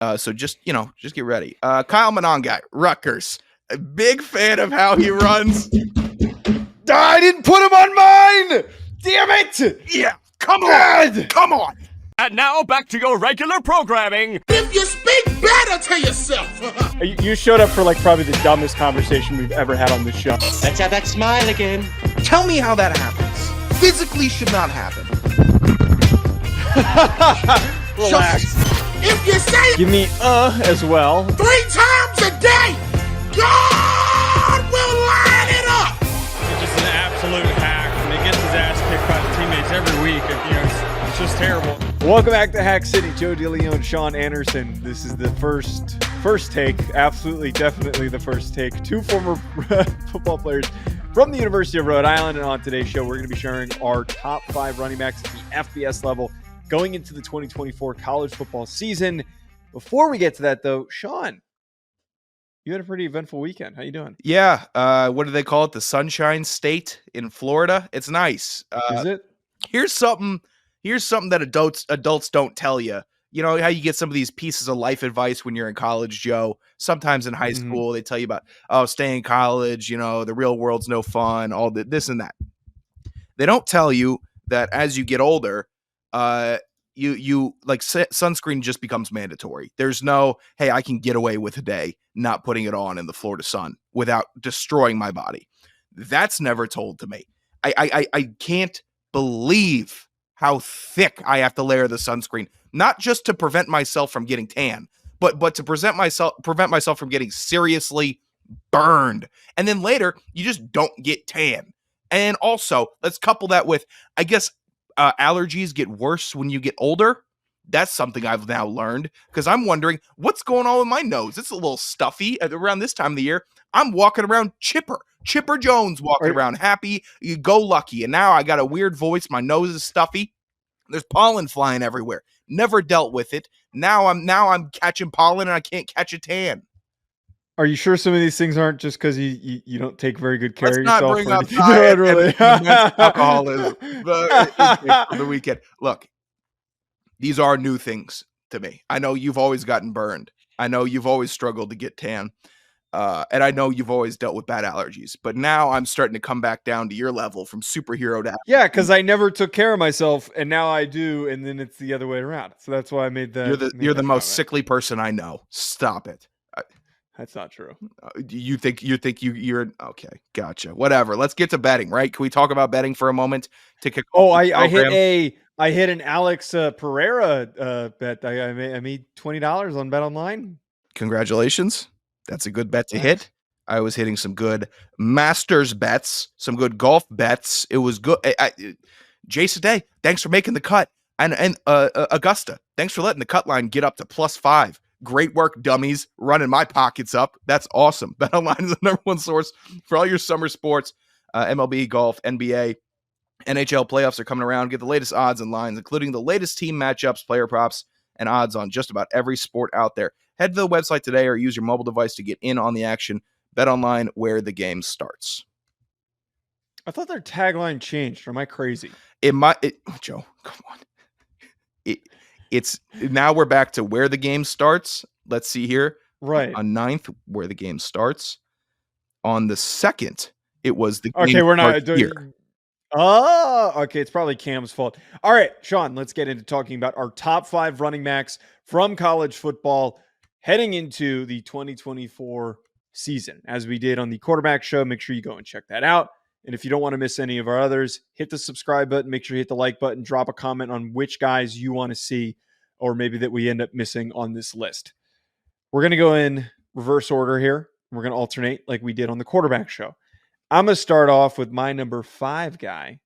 So just get ready. Kyle Monongai, Rutgers. A big fan of how he runs. I didn't put him on mine! Damn it! Yeah, come on! Come on! And now back to your regular programming. If you speak better to yourself. You showed up for probably the dumbest conversation we've ever had on this show. Let's have that smile again. Tell me how that happens. Physically should not happen. Relax. If you say it Give me as well. 3 times a day, God will line it up. He's just an absolute hack, and he gets his ass kicked by the teammates every week. And, it's just terrible. Welcome back to Hack City. Joe DeLeone and Sean Anderson. This is the first take. Absolutely, definitely the first take. 2 former football players from the University of Rhode Island. And on today's show, we're going to be sharing our top 5 running backs at the FBS level going into the 2024 college football season. Before we get to that, though, Sean, you had a pretty eventful weekend. How you doing? Yeah. What do they call it? The Sunshine State in Florida. It's nice. Is it? Here's something that adults don't tell you. You know how you get some of these pieces of life advice when you're in college, Joe? Sometimes in high school, they tell you about, stay in college, the real world's no fun, all this and that. They don't tell you that as you get older, sunscreen just becomes mandatory. There's no, hey, I can get away with a day not putting it on in the Florida sun without destroying my body. That's never told to me. I can't believe how thick I have to layer the sunscreen, not just to prevent myself from getting tan, but to prevent myself from getting seriously burned. And then later, you just don't get tan. And also, let's couple that with, I guess, allergies get worse when you get older. That's something I've now learned, because I'm wondering what's going on with my nose. It's a little stuffy around this time of the year. I'm walking around Chipper Jones, walking around happy, you go lucky. And now I got a weird voice. My nose is stuffy. There's pollen flying everywhere. Never dealt with it. Now I'm catching pollen and I can't catch a tan. Are you sure some of these things aren't just because you don't take very good care Let's of yourself? Not bring up diet really. and alcoholism for the weekend. Look, these are new things to me. I know you've always gotten burned. I know you've always struggled to get tan. And I know you've always dealt with bad allergies. But now I'm starting to come back down to your level from superhero to... Yeah, because I never took care of myself, and now I do, and then it's the other way around. So that's why I made that. You're the most sickly person I know. Stop it. That's not true. You think you're okay? Gotcha. Whatever. Let's get to betting. Right? Can we talk about betting for a moment? To kick I hit an Alex Pereira bet. I made $20 on Bet Online. Congratulations. That's a good bet to hit. I was hitting some good Masters bets, some good golf bets. It was good. Jason Day, thanks for making the cut, and Augusta, thanks for letting the cut line get up to +5. Great work, dummies, running my pockets up. That's awesome. BetOnline is the number one source for all your summer sports. MLB, golf, NBA, NHL playoffs are coming around. Get the latest odds and lines, including the latest team matchups, player props, and odds on just about every sport out there. Head to the website today or use your mobile device to get in on the action. BetOnline, where the game starts. I thought their tagline changed. Or am I crazy? Joe, come on. It's now we're back to where the game starts. Let's see here. Right. On 9th, where the game starts. On the 2nd, it was the game. Okay, we're not here. Oh, okay. It's probably Cam's fault. All right, Sean, let's get into talking about our top 5 running backs from college football heading into the 2024 season. As we did on the quarterback show, make sure you go and check that out. And if you don't want to miss any of our others, hit the subscribe button, make sure you hit the like button, drop a comment on which guys you want to see, or maybe that we end up missing on this list. We're going to go in reverse order here. We're going to alternate like we did on the quarterback show. I'm going to start off with my number 5 guy,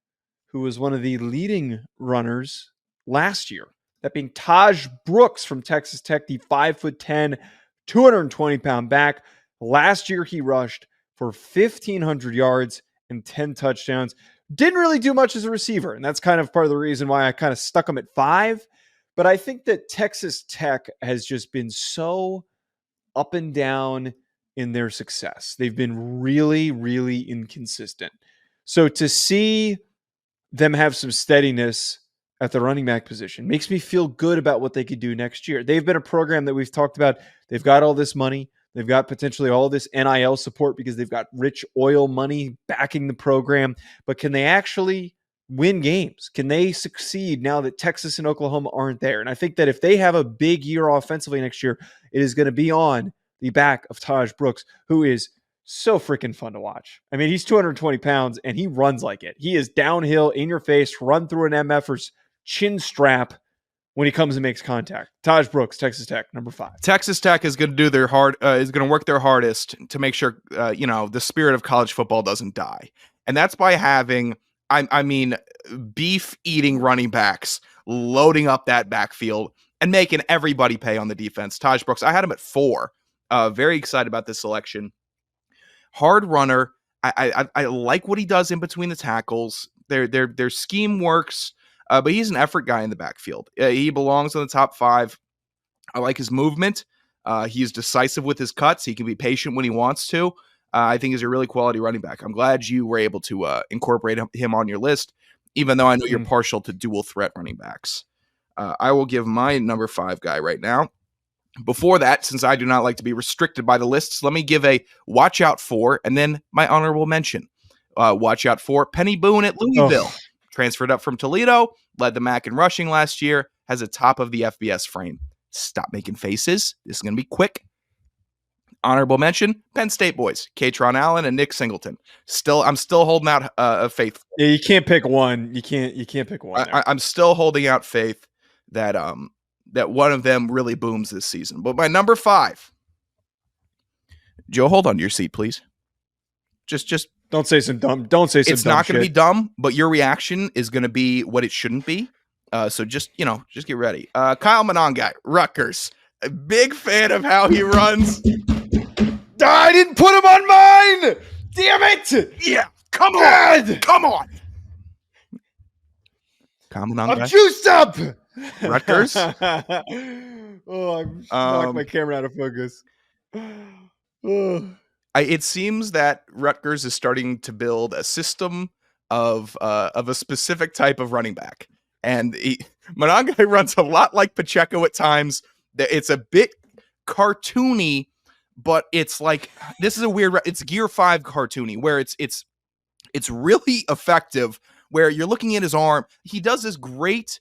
who was one of the leading runners last year. That being Tahj Brooks from Texas Tech, the 5'10", 220-pound back. Last year, he rushed for 1,500 yards and 10 touchdowns. Didn't really do much as a receiver, and that's kind of part of the reason why I kind of stuck him at 5. But I think that Texas Tech has just been so up and down in their success. They've been really, really inconsistent. So to see them have some steadiness at the running back position. Makes me feel good about what they could do next year. They've been a program that we've talked about. They've got all this money. They've got potentially all this NIL support because they've got rich oil money backing the program. But can they actually win games? Can they succeed now that Texas and Oklahoma aren't there? And I think that if they have a big year offensively next year, it is going to be on the back of Tahj Brooks, who is so freaking fun to watch. I mean, he's 220 pounds and he runs like it. He is downhill, in your face, run through an MFer's chin strap when he comes and makes contact. Tahj Brooks, Texas Tech, number 5. Texas Tech is going to do their is going to work their hardest to make sure, the spirit of college football doesn't die. And that's by having, beef eating running backs loading up that backfield and making everybody pay on the defense. Tahj Brooks, I had him at 4. Very excited about this selection. Hard runner. I like what he does in between the tackles. Their scheme works. But he's an effort guy in the backfield. He belongs in the top 5. I like his movement. He's decisive with his cuts. He can be patient when he wants to. I think he's a really quality running back. I'm glad you were able to incorporate him on your list, even though I know you're partial to dual threat running backs. I will give my number 5 guy right now. Before that, since I do not like to be restricted by the lists, let me give a watch out for, and then my honorable mention. Watch out for Penny Boone at Louisville. Oh. Transferred up from Toledo, led the MAC in rushing last year, has a top of the FBS frame. Stop making faces. This is going to be quick. Honorable mention, Penn State boys, Katron Allen and Nick Singleton. I'm still holding out faith. Yeah, you can't pick one. You can't pick one. I'm still holding out faith that that one of them really booms this season. But my number 5, Joe, hold on to your seat, please. Just don't say some dumb. Don't say some. It's not going to be dumb, but your reaction is going to be what it shouldn't be. So just get ready. Kyle Monangai, Rutgers. A big fan of how he runs. I didn't put him on mine. Damn it! Yeah, come on. Kyle Monangai. I'm juiced up. Rutgers. I knocked my camera out of focus. It seems that Rutgers is starting to build a system of a specific type of running back. And Monangai runs a lot like Pacheco at times. It's a bit cartoony, but it's like, this is a weird, it's Gear 5 cartoony, where it's really effective, where you're looking at his arm. He does this great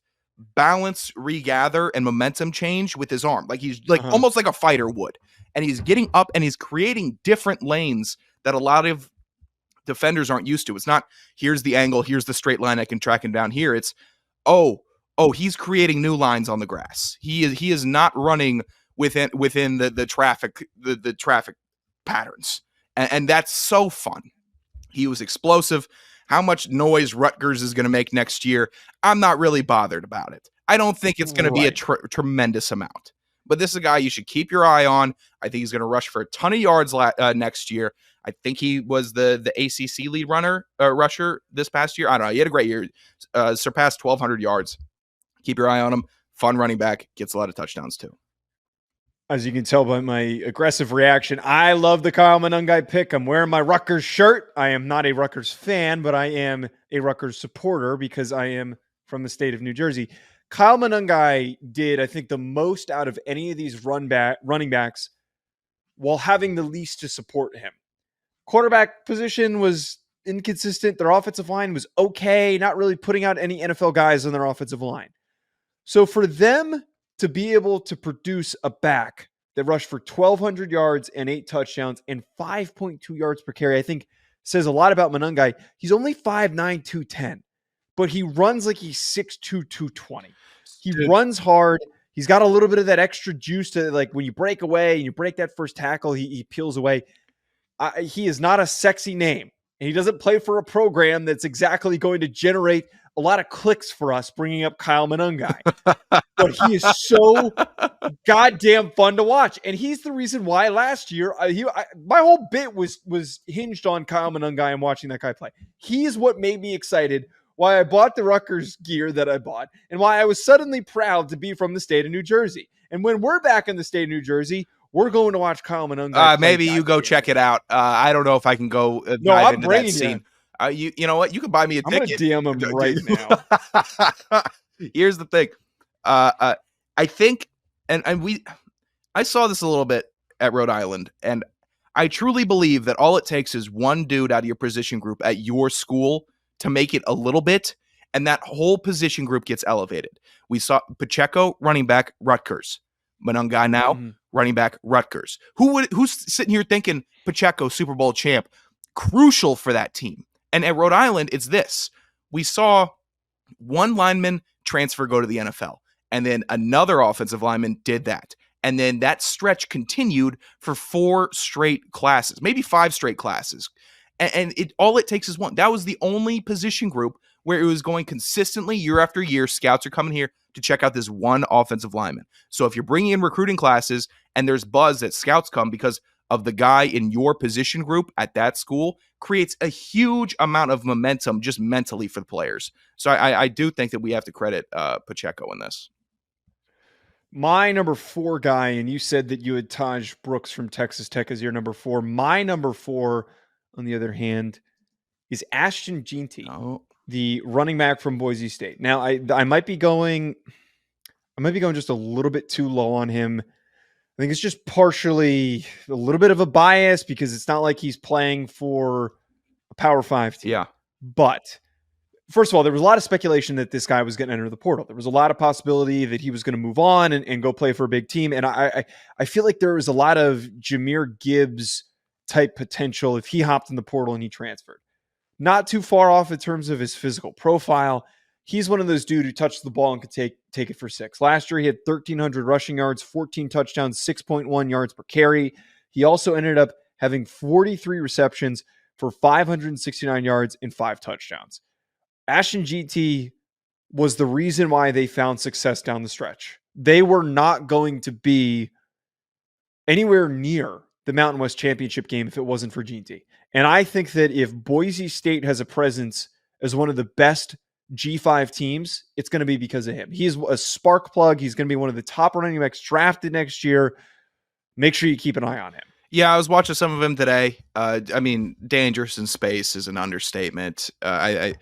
balance, regather, and momentum change with his arm. Like he's almost like a fighter would. And he's getting up and he's creating different lanes that a lot of defenders aren't used to. It's not, here's the angle, here's the straight line, I can track him down here. It's, he's creating new lines on the grass. He is not running within the traffic patterns. And that's so fun. He was explosive. How much noise Rutgers is going to make next year, I'm not really bothered about it. I don't think it's going to be a tremendous amount. But this is a guy you should keep your eye on. I think he's going to rush for a ton of yards next year. I think he was the ACC lead rusher this past year. I don't know. He had a great year. Surpassed 1,200 yards. Keep your eye on him. Fun running back. Gets a lot of touchdowns too. As you can tell by my aggressive reaction, I love the Kyle Monangai pick. I'm wearing my Rutgers shirt. I am not a Rutgers fan, but I am a Rutgers supporter because I am from the state of New Jersey. Kyle Monangai did, I think, the most out of any of these running backs while having the least to support him. Quarterback position was inconsistent. Their offensive line was okay, not really putting out any NFL guys on their offensive line. So for them to be able to produce a back that rushed for 1,200 yards and 8 touchdowns and 5.2 yards per carry, I think says a lot about Monangai. He's only 5'9", 210, but he runs like he's 6'2", 220. He runs hard. He's got a little bit of that extra juice to, like, when you break away and you break that first tackle, he peels away. He is not a sexy name, and he doesn't play for a program that's exactly going to generate a lot of clicks for us bringing up Kyle Monangai. But he is so goddamn fun to watch. And he's the reason why last year, my whole bit was hinged on Kyle Monangai and watching that guy play. He is what made me excited, why I bought the Rutgers gear that I bought, and why I was suddenly proud to be from the state of New Jersey. And when we're back in the state of New Jersey, we're going to watch Kyle Monangai. Maybe you go check it out. I don't know if I can go dive into that scene. You know what? You can buy me a ticket. I'm going to DM him right now. Here's the thing. I think, I saw this a little bit at Rhode Island, and I truly believe that all it takes is one dude out of your position group at your school to make it a little bit, and that whole position group gets elevated. We saw Pacheco, running back, Rutgers. Monangai now, running back, Rutgers. Who's sitting here thinking Pacheco, Super Bowl champ, crucial for that team? And at Rhode Island, it's this. We saw one lineman transfer go to the NFL, and then another offensive lineman did that. And then that stretch continued for 4 straight classes, maybe 5 straight classes. And all it takes is one. That was the only position group where it was going consistently year after year. Scouts are coming here to check out this one offensive lineman. So if you're bringing in recruiting classes and there's buzz that scouts come because of the guy in your position group at that school, creates a huge amount of momentum just mentally for the players. So I do think that we have to credit Pacheco in this. My number 4 guy, and you said that you had Tahj Brooks from Texas Tech as your number 4. My number 4, on the other hand, is Ashton Jeanty, the running back from Boise State. Now, I might be going just a little bit too low on him. I think it's just partially a little bit of a bias because it's not like he's playing for a Power 5 team. Yeah. But first of all, there was a lot of speculation that this guy was going to enter the portal. There was a lot of possibility that he was going to move on and go play for a big team. And I feel like there was a lot of Jahmyr Gibbs type potential if he hopped in the portal and he transferred. Not too far off in terms of his physical profile. He's one of those dudes who touched the ball and could take it for 6. Last year, he had 1,300 rushing yards, 14 touchdowns, 6.1 yards per carry. He also ended up having 43 receptions for 569 yards and 5 touchdowns. Ashton Jeanty was the reason why they found success down the stretch. They were not going to be anywhere near the Mountain West Championship game if it wasn't for Jeanty. And I think that if Boise State has a presence as one of the best G5 teams, it's going to be because of him. He's a spark plug. He's going to be one of the top running backs drafted next year. Make sure you keep an eye on him. Yeah, I was watching some of him today. Dangerous in space is an understatement. I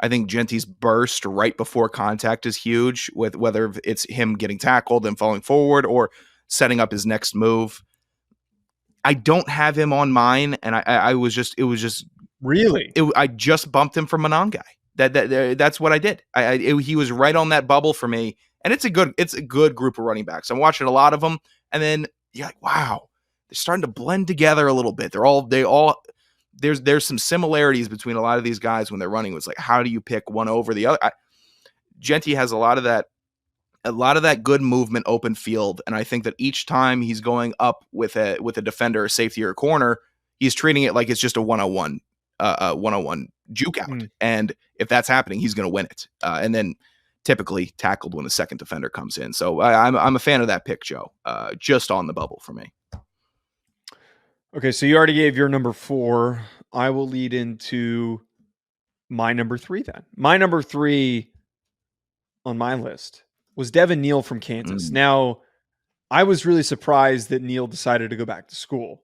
think Jeanty's burst right before contact is huge, with whether it's him getting tackled and falling forward or setting up his next move. I don't have him on mine, and I just bumped him from Monangai. That's what I did. He was right on that bubble for me, and it's a good group of running backs. I'm watching a lot of them, and then you're like, wow, they're starting to blend together a little bit. There's some similarities between a lot of these guys when they're running. It's like, how do you pick one over the other? Jeanty has a lot of that good movement, open field, and I think that each time he's going up with a defender, a safety, or a corner, he's treating it like it's just a 101 juke out. And if that's happening, he's going to win it. And then typically tackled when the second defender comes in. So I'm a fan of that pick, Joe. Just on the bubble for me. Okay, so you already gave your number 4. I will lead into my number 3 then. My number 3 on my list was Devin Neal from Kansas. Now, I was really surprised that Neal decided to go back to school.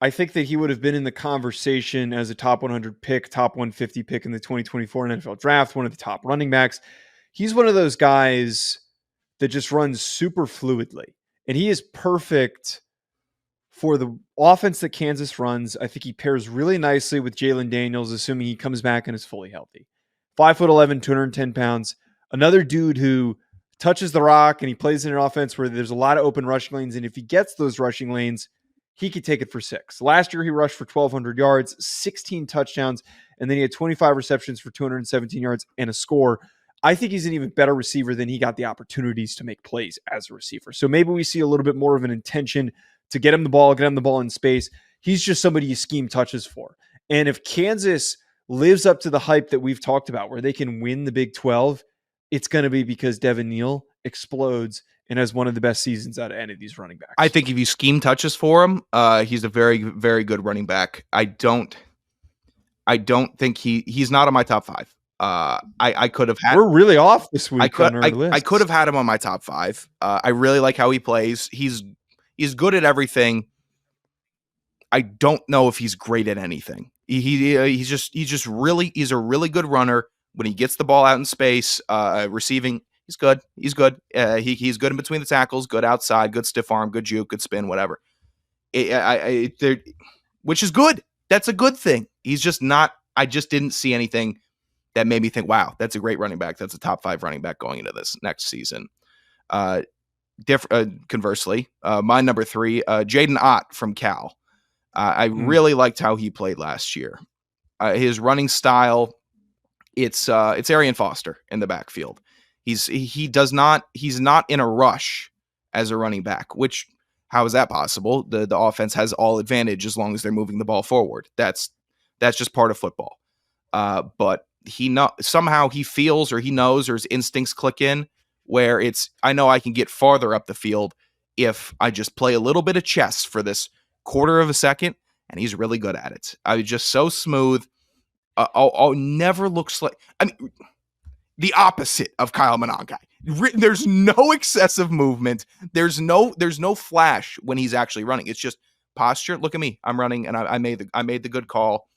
I think that he would have been in the conversation as a top 100 pick, top 150 pick in the 2024 NFL draft, one of the top running backs. He's one of those guys that just runs super fluidly, and he is perfect for the offense that Kansas runs. I think he pairs really nicely with Jalen Daniels, assuming he comes back and is fully healthy. 5'11", 210 pounds. Another dude who touches the rock and he plays in an offense where there's a lot of open rushing lanes. And if he gets those rushing lanes, he could take it for 6. Last year, he rushed for 1,200 yards, 16 touchdowns, and then he had 25 receptions for 217 yards and a score. I think he's an even better receiver than he got the opportunities to make plays as a receiver. So maybe we see a little bit more of an intention to get him the ball in space. He's just somebody you scheme touches for. And if Kansas lives up to the hype that we've talked about, where they can win the Big 12, it's going to be because Devin Neal explodes and has one of the best seasons out of any of these running backs. I think if you scheme touches for him, he's a very, very good running back. I don't think he's not on my top 5. I could have had. We're really off this week. I could have had him on my top 5. I really like how he plays. He's good at everything. I don't know if he's great at anything. He's a really good runner when he gets the ball out in space, receiving. He's good. He's good. He's good in between the tackles, good outside, good stiff arm, good juke, good spin, whatever. Which is good. That's a good thing. He's just not. I just didn't see anything that made me think, wow, that's a great running back. That's a top 5 running back going into this next season. Conversely, my number 3, Jaden Ott from Cal. I really liked how he played last year. His running style, it's Arian Foster in the backfield. He's not in a rush as a running back, which, how is that possible? The offense has all advantage as long as they're moving the ball forward. That's just part of football. But somehow he feels, or he knows, or his instincts click in, where I know I can get farther up the field if I just play a little bit of chess for this quarter of a second, and he's really good at it. I was just so smooth. Never looks like, the opposite of Kyle Monangai. There's no excessive movement. There's no flash when he's actually running. It's just posture. Look at me, I'm running, and I made the good call.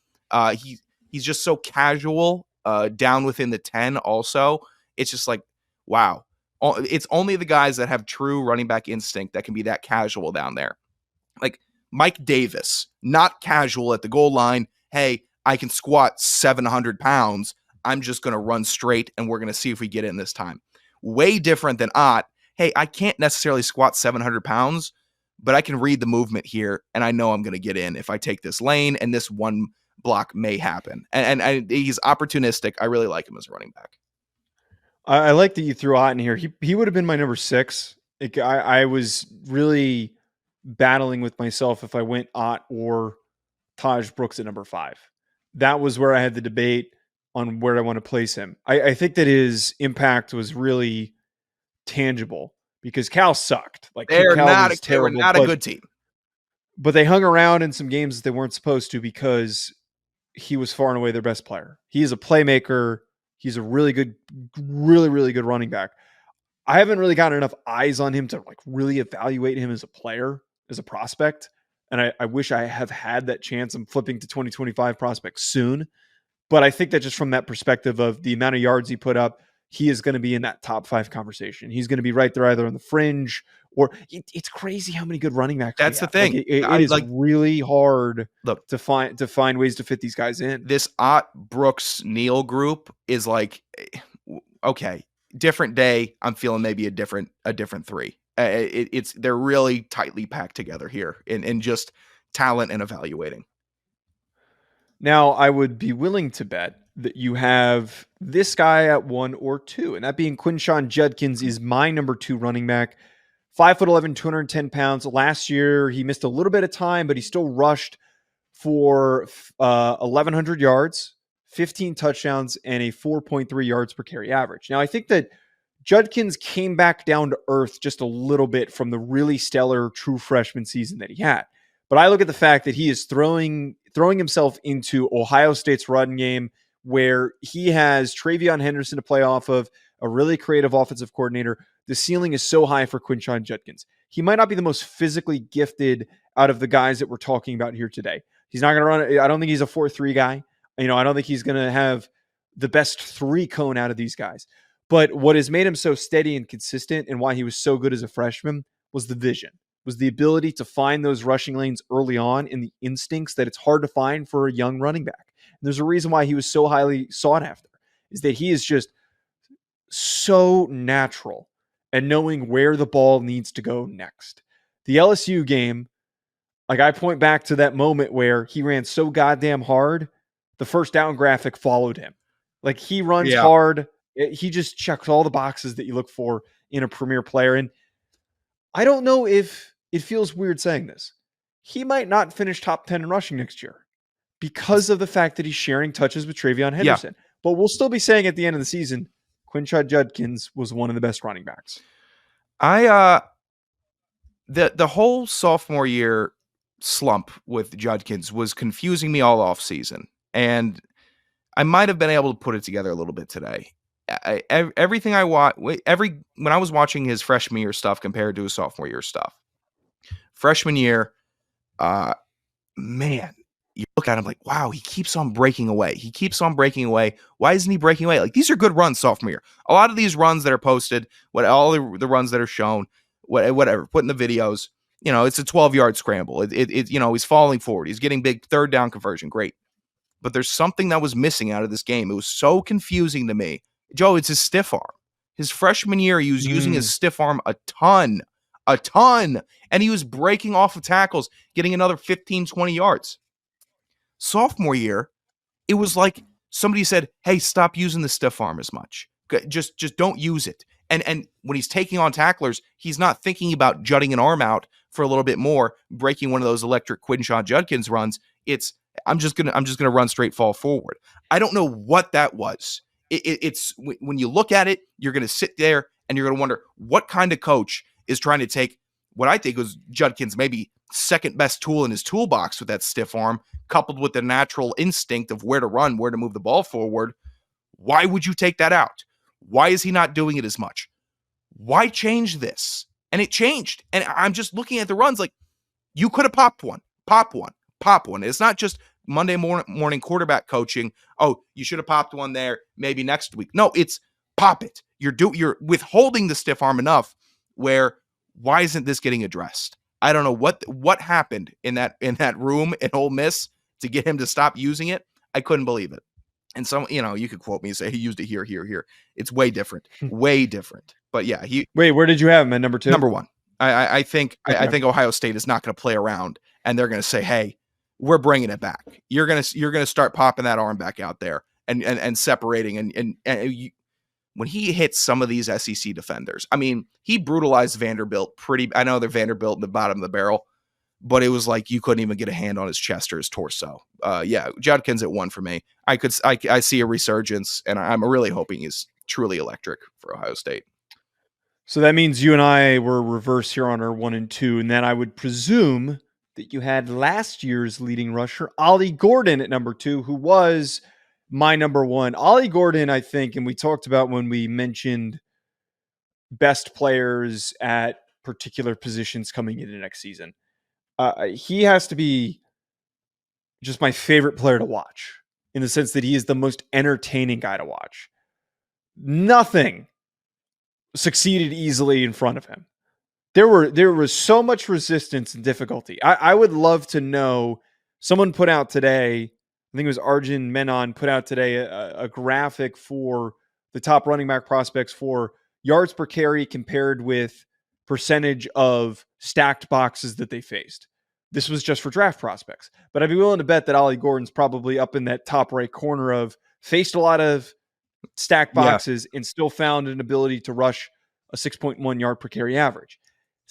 He's just so casual, down within the 10. Also, it's just like, wow. It's only the guys that have true running back instinct that can be that casual down there. Like Mike Davis, not casual at the goal line. Hey, I can squat 700 pounds. I'm just going to run straight, and we're going to see if we get in this time. Way different than Ott. Hey, I can't necessarily squat 700 pounds, but I can read the movement here, and I know I'm going to get in if I take this lane, and this one block may happen. And he's opportunistic. I really like him as a running back. I like that you threw Ott in here. He would have been my number 6. I was really battling with myself if I went Ott or Tahj Brooks at number 5. That was where I had the debate on where I want to place him. I think that his impact was really tangible because Cal sucked. Like they were not a good team. But they hung around in some games that they weren't supposed to because he was far and away their best player. He is a playmaker. He's a really good running back. I haven't really gotten enough eyes on him to like really evaluate him as a player, as a prospect. And I wish I have had that chance. I'm flipping to 2025 prospects soon. But I think that just from that perspective of the amount of yards he put up, he is going to be in that top 5 conversation. He's going to be right there either on the fringe or it's crazy how many good running backs. That's the thing. Like it is really hard to find ways to fit these guys in. This Ott, Brooks, Neal group is like, okay, different day. I'm feeling maybe a different 3. They're really tightly packed together here in just talent and evaluating. Now, I would be willing to bet that you have this guy at 1 or 2, and that being Quinshon Judkins is my number 2 running back. 5'11", 210 pounds. Last year, he missed a little bit of time, but he still rushed for 1,100 yards, 15 touchdowns, and a 4.3 yards per carry average. Now, I think that Judkins came back down to earth just a little bit from the really stellar true freshman season that he had. But I look at the fact that he is throwing himself into Ohio State's run game where he has Travion Henderson to play off of, a really creative offensive coordinator. The ceiling is so high for Quinshon Judkins. He might not be the most physically gifted out of the guys that we're talking about here today. He's not going to run. I don't think he's a 4.3 guy. I don't think he's going to have the best 3 cone out of these guys. But what has made him so steady and consistent and why he was so good as a freshman was the vision, was the ability to find those rushing lanes early on and the instincts that it's hard to find for a young running back. And there's a reason why he was so highly sought after, is that he is just so natural at knowing where the ball needs to go next. The LSU game, like I point back to that moment where he ran so goddamn hard, the first down graphic followed him. Like he runs hard. He just checks all the boxes that you look for in a premier player. And I don't know if it feels weird saying this. He might not finish top 10 in rushing next year because of the fact that he's sharing touches with Travion Henderson. Yeah. But we'll still be saying at the end of the season, Quinshon Judkins was one of the best running backs. The whole sophomore year slump with Judkins was confusing me all off season. And I might have been able to put it together a little bit today. Everything I watch, when I was watching his freshman year stuff compared to his sophomore year stuff, freshman year, man, you look at him like, wow, he keeps on breaking away. He keeps on breaking away. Why isn't he breaking away? Like, these are good runs sophomore year. A lot of these runs that are posted, all the runs that are shown, whatever, put in the videos, it's a 12-yard scramble. He's falling forward. He's getting big third down conversion. Great. But there's something that was missing out of this game. It was so confusing to me. Joe, it's his stiff arm. His freshman year, he was using his stiff arm a ton. And he was breaking off of tackles, getting another 15, 20 yards. Sophomore year, it was like somebody said, hey, stop using the stiff arm as much. Just don't use it. And when he's taking on tacklers, he's not thinking about jutting an arm out for a little bit more, breaking one of those electric Quinshon Judkins runs. It's I'm just gonna run straight fall forward. I don't know what that was. It's when you look at it, you're gonna sit there and you're gonna wonder what kind of coach is trying to take what I think was Judkins' maybe second best tool in his toolbox with that stiff arm, coupled with the natural instinct of where to run, where to move the ball forward. Why would you take that out? Why is he not doing it as much? Why change this? And it changed. And I'm just looking at the runs like, you could have popped one. It's not just Monday morning quarterback coaching. Oh, you should have popped one there maybe next week. No, it's pop it. You're withholding the stiff arm enough where why isn't this getting addressed? I don't know what happened in that room in Ole Miss to get him to stop using it. I couldn't believe it. And some, you could quote me and say he used it here. It's way different. But yeah, wait, where did you have him at number 2? Number 1. I think Ohio State is not going to play around, and they're going to say, hey, we're bringing it back. You're gonna start popping that arm back out there and separating and when he hits some of these SEC defenders, I mean, he brutalized Vanderbilt I know they're Vanderbilt in the bottom of the barrel, but it was like you couldn't even get a hand on his chest or his torso. Yeah, Judkins at 1 for me. I see a resurgence, and I'm really hoping he's truly electric for Ohio State. So that means you and I were reverse here on our 1 and 2, and then I would presume that you had last year's leading rusher, Ollie Gordon, at number 2, who was my number 1. Ollie Gordon, I think, and we talked about when we mentioned best players at particular positions coming into next season. He has to be just my favorite player to watch in the sense that he is the most entertaining guy to watch. Nothing succeeded easily in front of him. There was so much resistance and difficulty. I would love to know, someone put out today, I think it was Arjun Menon put out today a graphic for the top running back prospects for yards per carry compared with percentage of stacked boxes that they faced. This was just for draft prospects. But I'd be willing to bet that Ollie Gordon's probably up in that top right corner of faced a lot of stacked boxes and still found an ability to rush a 6.1 yard per carry average.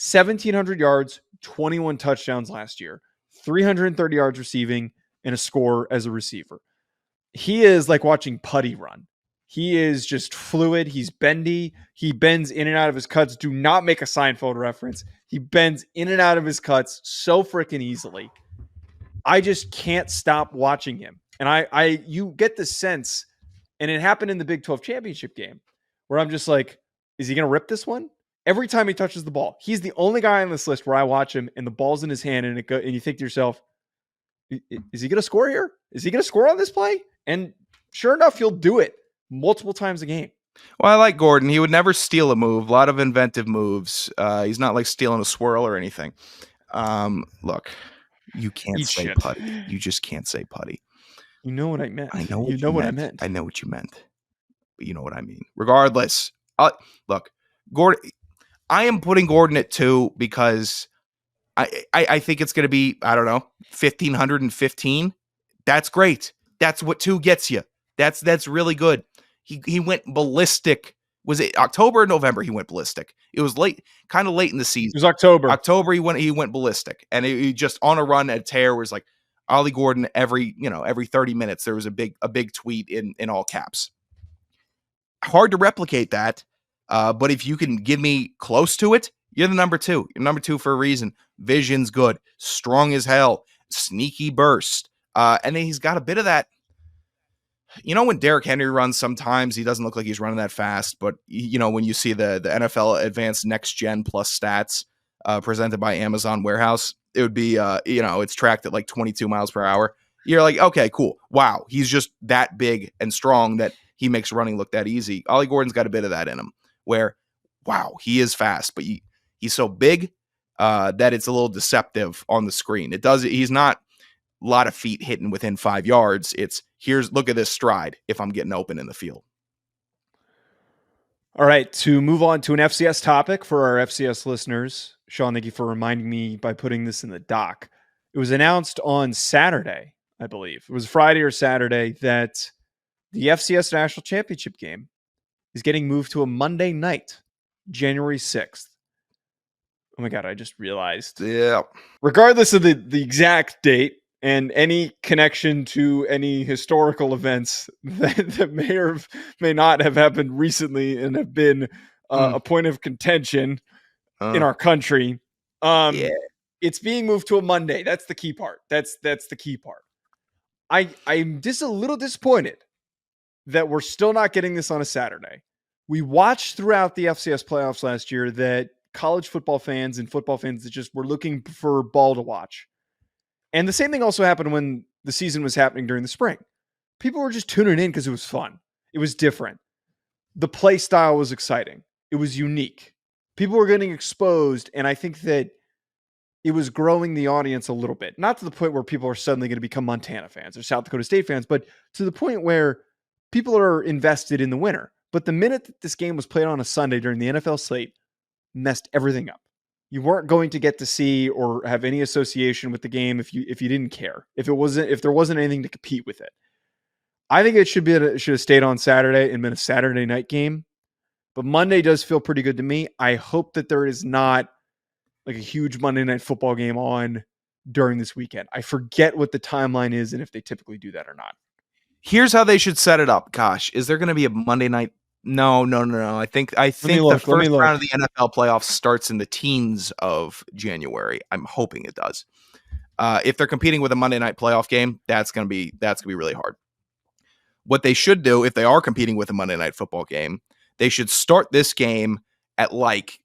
1,700 yards, 21 touchdowns last year, 330 yards receiving, and a score as a receiver. He is like watching putty run. He is just fluid. He's bendy. He bends in and out of his cuts. Do not make a Seinfeld reference. He bends in and out of his cuts so freaking easily. I just can't stop watching him. And you get the sense, and it happened in the Big 12 championship game, where I'm just like, is he going to rip this one? Every time he touches the ball, he's the only guy on this list where I watch him and the ball's in his hand and you think to yourself, is he going to score here? Is he going to score on this play? And sure enough, he'll do it multiple times a game. Well, I like Gordon. He would never steal a move. A lot of inventive moves. He's not like stealing a swirl or anything. Look, you can't say putty. You just can't say putty. You know what I meant. I know what you know what I meant. I know what you meant. But you know what I mean. Regardless, look, Gordon. I am putting Gordon at 2 because I think it's going to be, I don't know, 1,515. That's great. That's what 2 gets you. That's really good. He went ballistic. Was it October or November he went ballistic? It was kind of late in the season. It was October. October he went ballistic. And he just on a run at a tear was like Ollie Gordon every 30 minutes there was a big tweet in all caps. Hard to replicate that. But if you can give me close to it, you're the number 2. You're number 2 for a reason. Vision's good, strong as hell, sneaky burst. And then he's got a bit of that. When Derrick Henry runs, sometimes he doesn't look like he's running that fast. But, when you see the NFL Advanced Next Gen Plus stats presented by Amazon Warehouse, it would be, it's tracked at like 22 miles per hour. You're like, okay, cool. Wow, he's just that big and strong that he makes running look that easy. Ollie Gordon's got a bit of that in him where, wow, he is fast, but he's so big that it's a little deceptive on the screen. He's not a lot of feet hitting within 5 yards. It's look at this stride if I'm getting open in the field. All right, to move on to an FCS topic for our FCS listeners. Sean, thank you for reminding me by putting this in the doc. It was announced on Saturday, I believe. It was Friday or Saturday that the FCS National Championship game is getting moved to a Monday night, January 6th. Oh my God, I just realized. Yeah. Regardless of the exact date and any connection to any historical events that may or may not have happened recently and have been a point of contention in our country, it's being moved to a Monday. That's the key part. That's the key part. I'm just a little disappointed that we're still not getting this on a Saturday. We watched throughout the FCS playoffs last year that college football fans and football fans that just were looking for ball to watch. And the same thing also happened when the season was happening during the spring. People were just tuning in because it was fun. It was different. The play style was exciting. It was unique. People were getting exposed, and I think that it was growing the audience a little bit. Not to the point where people are suddenly going to become Montana fans or South Dakota State fans, but to the point where people are invested in the winner. But the minute that this game was played on a Sunday during the NFL slate, messed everything up. You weren't going to get to see or have any association with the game if you didn't care. If there wasn't anything to compete with it. I think it should have stayed on Saturday and been a Saturday night game. But Monday does feel pretty good to me. I hope that there is not like a huge Monday night football game on during this weekend. I forget what the timeline is and if they typically do that or not. Here's how they should set it up. Gosh, is there going to be a Monday night? No. I think the first round of the NFL playoffs starts in the teens of January. I'm hoping it does. If they're competing with a Monday night playoff game, that's gonna be really hard. What they should do if they are competing with a Monday night football game, they should start this game at like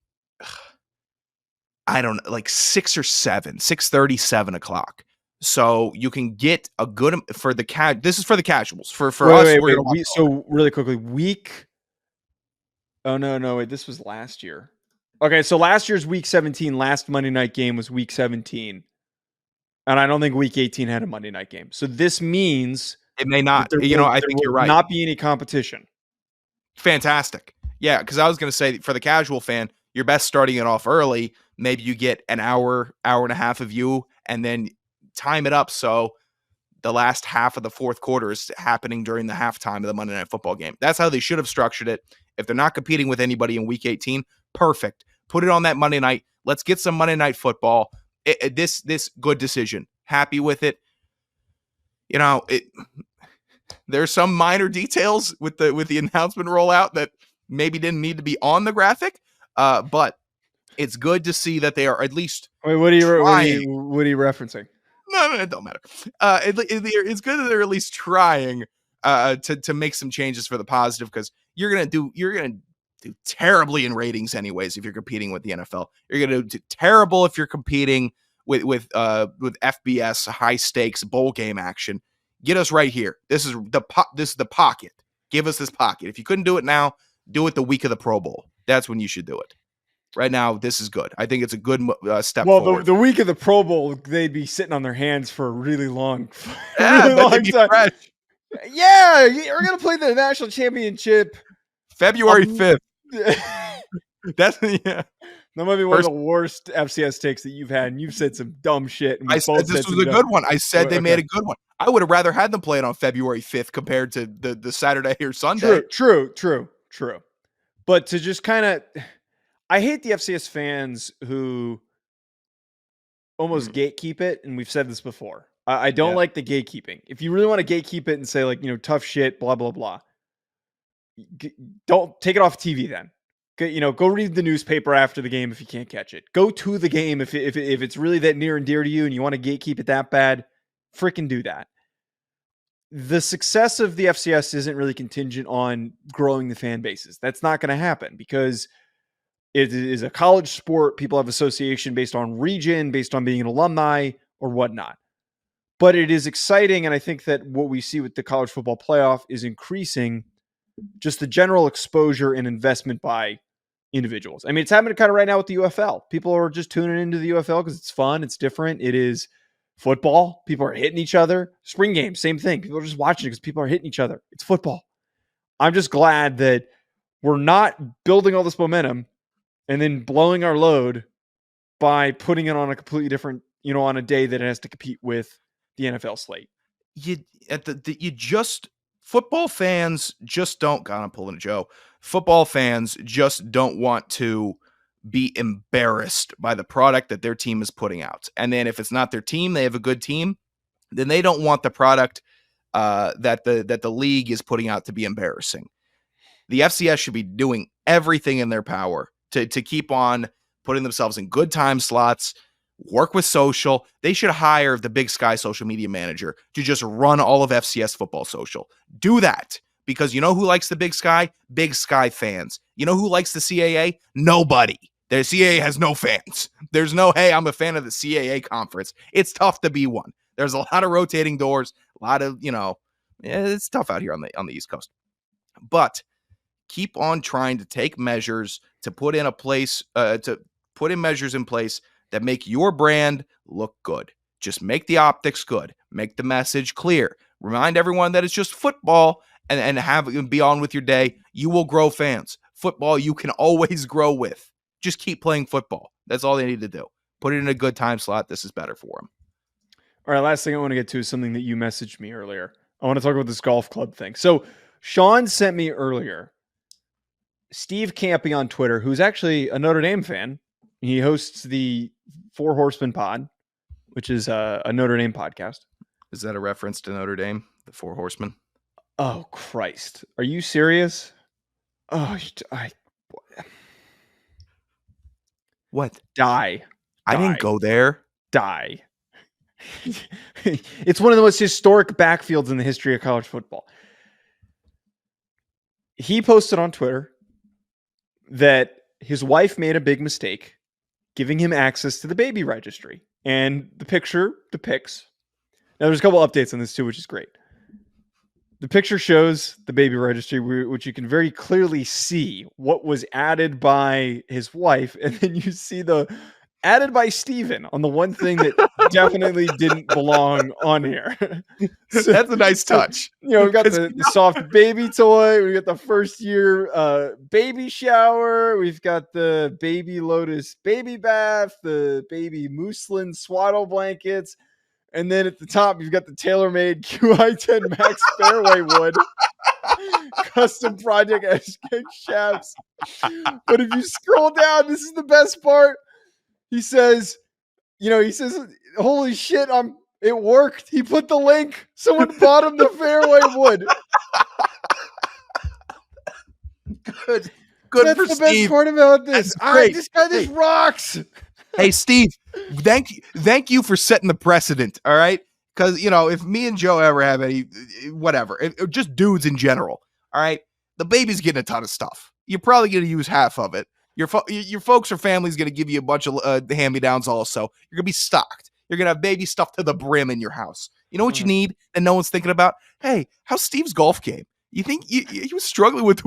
6 or 7, 6:30, 7 o'clock. So you can get a good for the this is for the casuals. For us, so really quickly, Oh, no, wait, this was last year. Okay, so last year's week 17, last Monday night game was week 17. And I don't think week 18 had a Monday night game. So this means it may not. I think you're right. Not be any competition. Fantastic. Yeah, because I was going to say for the casual fan, you're best starting it off early. Maybe you get an hour and a half of you, and then time it up so the last half of the fourth quarter is happening during the halftime of the Monday Night Football game. That's how they should have structured it. If they're not competing with anybody in Week 18, perfect. Put it on that Monday night. Let's get some Monday Night Football. This good decision. Happy with it. There's some minor details with the announcement rollout that maybe didn't need to be on the graphic, but it's good to see that they are at least. Wait, what are you referencing? No, it don't matter. It's good that they're at least trying to make some changes for the positive, because you're gonna do terribly in ratings anyways if you're competing with the NFL. You're gonna do terrible if you're competing with FBS high stakes bowl game action. Get us right here. This is the pocket. Give us this pocket. If you couldn't do it now, do it the week of the Pro Bowl. That's when you should do it. Right now, this is good. I think it's a good step forward. Well, the week of the Pro Bowl, they'd be sitting on their hands for a really long, long time. Fresh. Yeah, we're going to play the national championship. February 5th. That's, yeah. That might be one of the worst FCS takes that you've had, and you've said some dumb shit. And I said this was a good one. I said they made a good one. I would have rather had them play it on February 5th compared to the Saturday or Sunday. True. But to just kind of... I hate the FCS fans who almost gatekeep it, and we've said this before. I don't like the gatekeeping. If you really want to gatekeep it and say, like, tough shit, blah, blah, blah, don't take it off TV then. Go read the newspaper after the game if you can't catch it. Go to the game if it's really that near and dear to you and you want to gatekeep it that bad, freaking do that. The success of the FCS isn't really contingent on growing the fan bases. That's not going to happen because it is a college sport. People have association based on region, based on being an alumni or whatnot. But it is exciting, and I think that what we see with the college football playoff is increasing just the general exposure and investment by individuals. I mean, it's happening kind of right now with the UFL. People are just tuning into the UFL because it's fun, it's different, it is football. People are hitting each other. Spring games, same thing. People are just watching because people are hitting each other. It's football. I'm just glad that we're not building all this momentum and then blowing our load by putting it on a completely different, on a day that it has to compete with the NFL slate. Football fans just don't, God, I'm pulling a Joe. Football fans just don't want to be embarrassed by the product that their team is putting out. And then if it's not their team, they have a good team, then they don't want the product that the league is putting out to be embarrassing. The FCS should be doing everything in their power to keep on putting themselves in good time slots, work with social. They should hire the Big Sky social media manager to just run all of FCS football social. Do that, because you know who likes the Big Sky? Big Sky fans. You know who likes the CAA? Nobody. The CAA has no fans. There's no, hey, I'm a fan of the CAA conference. It's tough to be one. There's a lot of rotating doors, a lot of, it's tough out here on the East Coast. But keep on trying to take measures to put in measures in place that make your brand look good. Just make the optics good. Make the message clear. Remind everyone that it's just football and be on with your day. You will grow fans. Football you can always grow with. Just keep playing football. That's all they need to do. Put it in a good time slot. This is better for them. All right, last thing I want to get to is something that you messaged me earlier. I want to talk about this golf club thing. So Sean sent me earlier Steve Campy on Twitter, who's actually a Notre Dame fan. He hosts the Four Horsemen Pod, which is a Notre Dame podcast. Is that a reference to Notre Dame, the Four Horsemen? Oh, Christ. Are you serious? What? Die. I didn't go there. Die. It's one of the most historic backfields in the history of college football. He posted on Twitter that his wife made a big mistake giving him access to the baby registry. And the picture depicts. Now, there's a couple updates on this too, which is great. The picture shows the baby registry, which you can very clearly see what was added by his wife. And then you see the added by Steven on the one thing that definitely didn't belong on here. So, that's a nice touch. We've got the soft baby toy. We've got the first year baby shower. We've got the baby lotus baby bath, the baby muslin swaddle blankets. And then at the top, you've got the tailor-made QI-10 Max Fairway wood, custom project edge shafts. But if you scroll down, this is the best part. He says, holy shit, it worked. He put the link. Someone bought him the fairway wood. Good That's for the Steve. best part about this. This guy rocks. Hey, Steve, thank you for setting the precedent, all right? Because, if me and Joe ever have any, whatever, just dudes in general, all right? The baby's getting a ton of stuff. You're probably going to use half of it. Your folks or family's going to give you a bunch of hand-me-downs also. You're going to be stocked. You're going to have baby stuff to the brim in your house. You know what you need and no one's thinking about? Hey, how's Steve's golf game? You think he was struggling with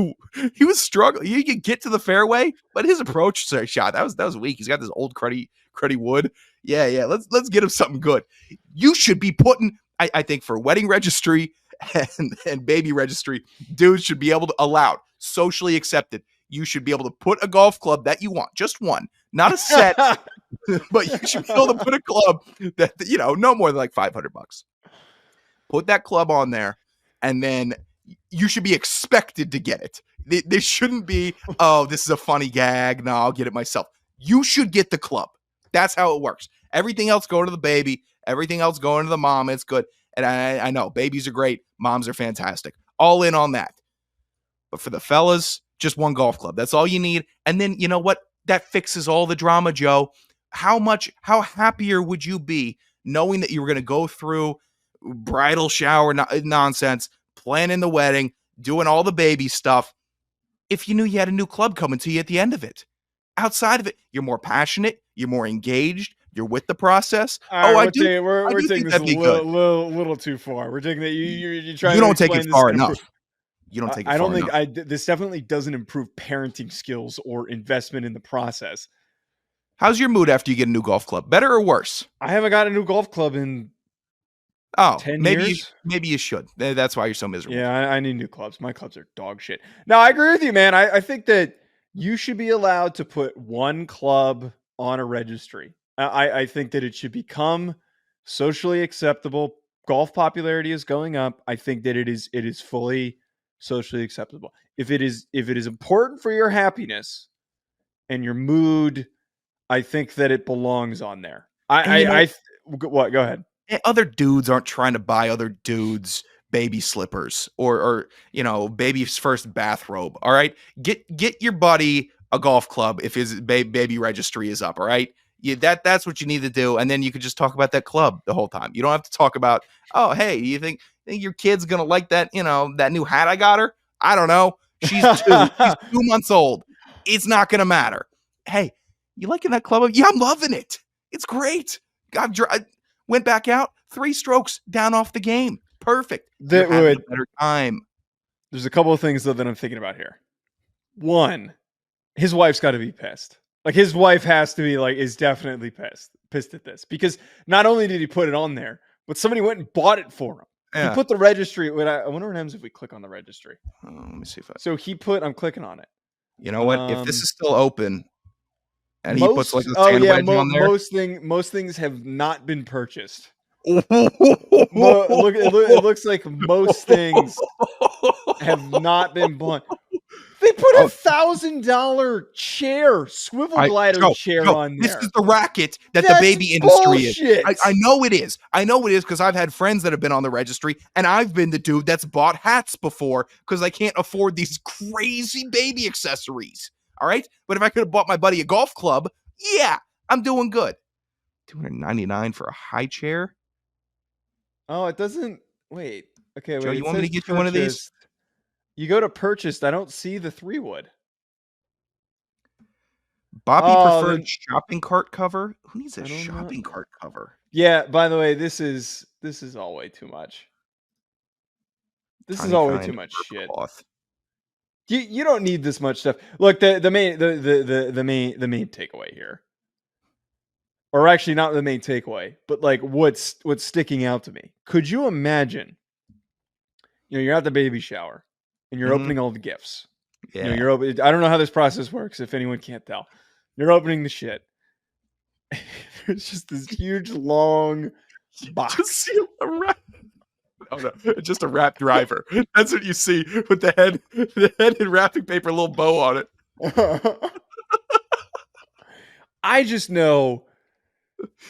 he was struggling. He could get to the fairway, but his approach shot that was weak. He's got this old cruddy wood. Yeah. Let's get him something good. You should be putting. I think for wedding registry and baby registry, dudes should be able to allowed socially accepted. You should be able to put a golf club that you want, just one, not a set, but you should be able to put a club that no more than like $500. Put that club on there, and then you should be expected to get it. This shouldn't be, oh, this is a funny gag. No, I'll get it myself. You should get the club. That's how it works. Everything else going to the baby. Everything else going to the mom. It's good. And I know babies are great. Moms are fantastic. All in on that. But for the fellas, just one golf club. That's all you need. And then you know what? That fixes all the drama, Joe. How happier would you be knowing that you were going to go through bridal shower nonsense, planning the wedding, doing all the baby stuff, if you knew you had a new club coming to you at the end of it? Outside of it, you're more passionate, you're more engaged, You're with the process. All right, I do. we're I do taking think this that'd be good. little too far. We're taking that. You're trying. You to don't take explain it this far is gonna enough. You don't take it I far don't think enough. this definitely doesn't improve parenting skills or investment in the process. How's your mood after you get a new golf club? Better or worse? I haven't got a new golf club in 10 maybe years. maybe you should. That's why you're so miserable. Yeah, I need new clubs. My clubs are dog shit. No, I agree with you, man. I think that you should be allowed to put one club on a registry. I think that it should become socially acceptable. Golf popularity is going up. I think that it is fully socially acceptable. If it is important for your happiness and your mood, I think that it belongs on there. What? Go ahead. Other dudes aren't trying to buy other dudes baby slippers or baby's first bathrobe. All right, get your buddy a golf club if his baby registry is up. All right, that's what you need to do, and then you could just talk about that club the whole time. You don't have to talk about, oh, hey, you think your kid's gonna like that that new hat I got her? I don't know. She's 2. She's 2 months old. It's not gonna matter. Hey, you liking that club? Yeah, I'm loving it. It's great. I went back out 3 strokes down off the game. Perfect. That You're having would a better time. There's a couple of things though that I'm thinking about here. One, his wife's got to be pissed. Like his wife has to be is definitely pissed at this because not only did he put it on there, but somebody went and bought it for him. Yeah. He put the registry. I wonder what happens if we click on the registry. Let me see if So I'm clicking on it. You know what? If this is still open, and he puts a sand wedge on there. Most things have not been purchased. It looks like most things have not been bought. They put a $1,000 swivel glider chair on there. This is the racket that the baby industry is. I know it is. I know it is because I've had friends that have been on the registry, and I've been the dude that's bought hats before because I can't afford these crazy baby accessories. All right, but if I could have bought my buddy a golf club, yeah, I'm doing good. $299 for a high chair. Oh, it doesn't. Wait. Okay, wait. Joe, you want me to get you one of these? You go to purchased. I don't see the 3-wood. Bobby preferred shopping cart cover. Who needs a shopping cart cover? Yeah. By the way, this is all way too much. This is all way too much shit. Cloth. You don't need this much stuff. Look, the main takeaway here, or actually not the main takeaway, but what's sticking out to me. Could you imagine? You're at the baby shower and you're opening all the gifts. Yeah. You're open. I don't know how this process works. If anyone can't tell, you're opening the shit. There's just this huge long box. Just see a wrap. Oh no, just a wrap driver. That's what you see with the head and wrapping paper, a little bow on it. I just know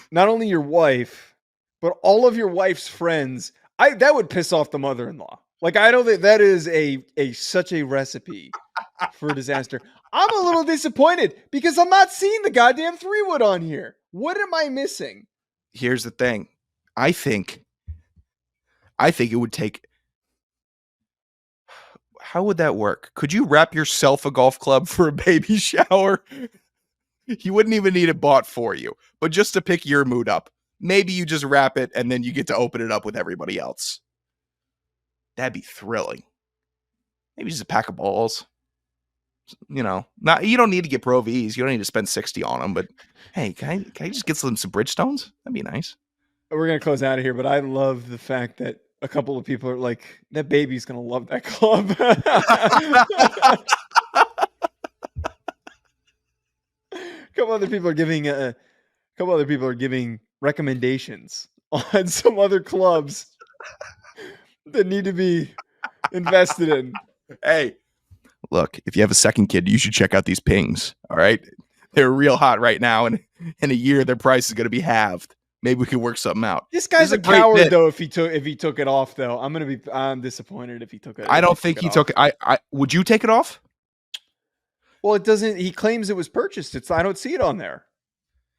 not only your wife, but all of your wife's friends. That would piss off the mother-in-law. I don't think that is such a recipe for disaster. I'm a little disappointed because I'm not seeing the goddamn 3-wood on here. What am I missing? Here's the thing. I think it would take. How would that work? Could you wrap yourself a golf club for a baby shower? You wouldn't even need it bought for you, but just to pick your mood up. Maybe you just wrap it and then you get to open it up with everybody else. That'd be thrilling. Maybe just a pack of balls. You don't need to get Pro Vs. You don't need to spend 60 on them, but hey, can I just get some Bridgestones? That'd be nice. We're going to close out of here, but I love the fact that a couple of people are like, that baby's going to love that club. A couple other people are giving recommendations on some other clubs that need to be invested in. Hey, look, if you have a second kid, you should check out these pings. All right. They're real hot right now. And in a year, their price is going to be halved. Maybe we can work something out. This guy's a coward, though. If he took it off, though, I'm disappointed if he took it. I don't think he took it. I would you take it off? Well, it doesn't. He claims it was purchased. I don't see it on there.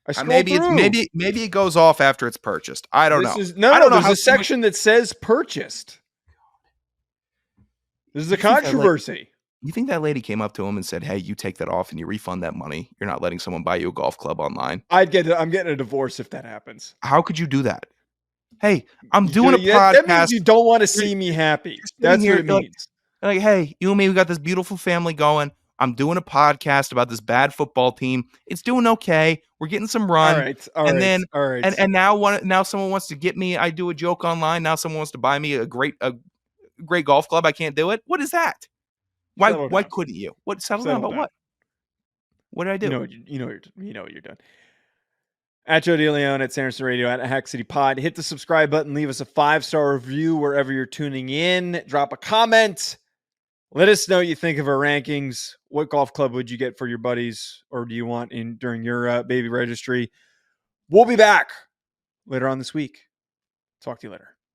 I scrolled maybe through. Maybe it goes off after it's purchased. I don't know. There's a section that says purchased. This is a controversy. You think that lady came up to him and said, "Hey, you take that off and you refund that money. You're not letting someone buy you a golf club online." I'm getting a divorce if that happens. How could you do that? Hey, I'm You doing a do- yeah, podcast. That means you don't want to see me happy. You're sitting That's here, what it like- means. Like, hey, you and me, we got this beautiful family going. I'm doing a podcast about this bad football team. It's doing okay. We're getting some run. All right. And now someone wants to get me. I do a joke online. Now someone wants to buy me a great golf club. I can't do it. What is that? Why couldn't you? Settle down about what? What did I do? You know what you're doing. At Joe DeLeone, at Sanderson Radio, at Hack City Pod. Hit the subscribe button. Leave us a 5-star review wherever you're tuning in. Drop a comment. Let us know what you think of our rankings. What golf club would you get for your buddies, or do you want during your baby registry? We'll be back later on this week. Talk to you later.